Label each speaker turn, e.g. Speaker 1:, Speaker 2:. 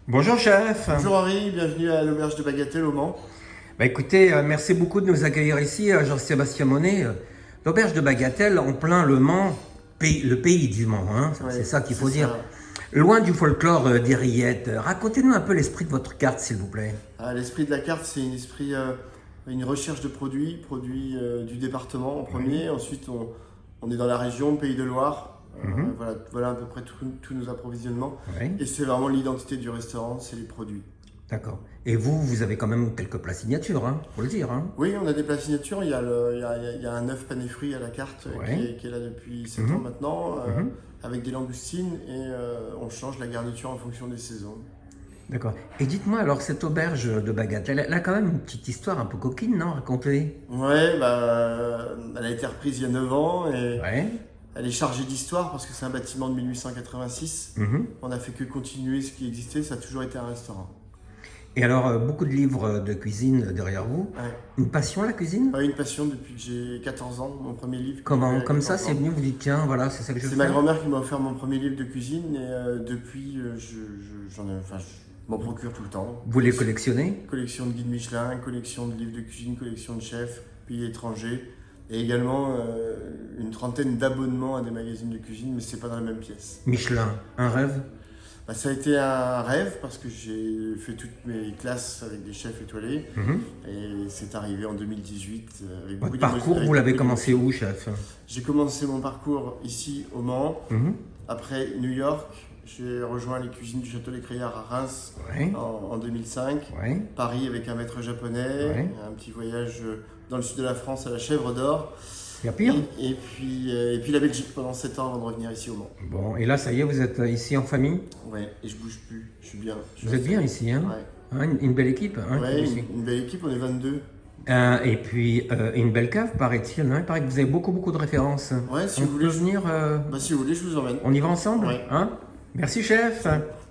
Speaker 1: Bonjour chef.
Speaker 2: Bonjour Henri, bienvenue à l'auberge de Bagatelle au Mans.
Speaker 1: Écoutez, merci beaucoup de nous accueillir ici, Jean-Sébastien Monet. L'auberge de Bagatelle en plein Le Mans, le pays du Mans, hein,
Speaker 2: Ouais,
Speaker 1: c'est ça qu'il faut
Speaker 2: c'est
Speaker 1: dire.
Speaker 2: ça.
Speaker 1: Loin du folklore des rillettes. Racontez-nous un peu l'esprit de votre carte, s'il vous plaît.
Speaker 2: L'esprit de la carte, c'est une recherche de produits du département en premier. Ensuite, on est dans la région, Pays de Loire. Voilà à peu près tous nos approvisionnements.
Speaker 1: Oui,
Speaker 2: Et c'est vraiment l'identité du restaurant, c'est les produits.
Speaker 1: d'accord. Et vous avez quand même quelques plats signatures, hein, faut le dire. Hein.
Speaker 2: Oui, on a des plats signatures. Il y a un œuf pané fruit à la carte
Speaker 1: Ouais.
Speaker 2: qui est là depuis 7
Speaker 1: Mhm.
Speaker 2: ans maintenant,
Speaker 1: Mhm.
Speaker 2: avec des langoustines et on change la garniture en fonction des saisons.
Speaker 1: D'accord. Et dites-moi alors, cette auberge de Bagatelle, elle a quand même une petite histoire un peu coquine, non? Racontez.
Speaker 2: Ouais, elle a été reprise il y a 9 ans et
Speaker 1: Ouais.
Speaker 2: elle est chargée d'histoire parce que c'est un bâtiment de 1886.
Speaker 1: Mhm.
Speaker 2: On n'a fait que continuer ce qui existait, ça a toujours été un restaurant.
Speaker 1: Et alors, beaucoup de livres de cuisine derrière vous.
Speaker 2: Ouais.
Speaker 1: Une passion, la cuisine?
Speaker 2: Une passion depuis que j'ai 14 ans, mon premier livre.
Speaker 1: Comment?
Speaker 2: J'ai
Speaker 1: Comme ça,
Speaker 2: 14
Speaker 1: c'est
Speaker 2: ans.
Speaker 1: venu, vous dites, tiens, voilà, c'est ça que je
Speaker 2: C'est
Speaker 1: fais.
Speaker 2: ma grand-mère qui m'a offert mon premier livre de cuisine et depuis, je m'en procure tout le temps.
Speaker 1: Vous les collectionnez?
Speaker 2: Collection de guides Michelin, collection de livres de cuisine, collection de chefs, pays étrangers et également une trentaine d'abonnements à des magazines de cuisine, mais c'est pas dans la même pièce.
Speaker 1: Michelin, un rêve?
Speaker 2: Ça a été un rêve parce que j'ai fait toutes mes classes avec des chefs étoilés
Speaker 1: Mhm.
Speaker 2: et c'est arrivé en 2018 avec beaucoup
Speaker 1: Votre parcours,
Speaker 2: d'émotion.
Speaker 1: vous l'avez commencé où, chef?
Speaker 2: J'ai commencé mon parcours ici au Mans,
Speaker 1: Mhm.
Speaker 2: après New York, j'ai rejoint les cuisines du Château Les Créards à Reims
Speaker 1: Ouais,
Speaker 2: en 2005,
Speaker 1: ouais,
Speaker 2: Paris avec un maître japonais,
Speaker 1: Ouais.
Speaker 2: un petit voyage dans le sud de la France à la Chèvre d'Or
Speaker 1: il y a pire?
Speaker 2: et puis la Belgique pendant 7 ans avant de revenir ici au Mans.
Speaker 1: Bon, et là, ça y est, vous êtes ici en famille?
Speaker 2: Ouais, et je bouge plus, je suis bien. Je suis
Speaker 1: Vous êtes bien
Speaker 2: installé.
Speaker 1: ici, hein?
Speaker 2: Ouais.
Speaker 1: Hein, une belle équipe, hein,
Speaker 2: Ouais,
Speaker 1: ici.
Speaker 2: une belle équipe, on est 22.
Speaker 1: Et puis, une belle cave, paraît-il, hein? Il paraît que vous avez beaucoup, beaucoup de références.
Speaker 2: Ouais, si
Speaker 1: On
Speaker 2: vous voulez,
Speaker 1: peut venir,
Speaker 2: si vous voulez, je vous emmène.
Speaker 1: on y va ensemble?
Speaker 2: Ouais.
Speaker 1: Hein? Merci, chef.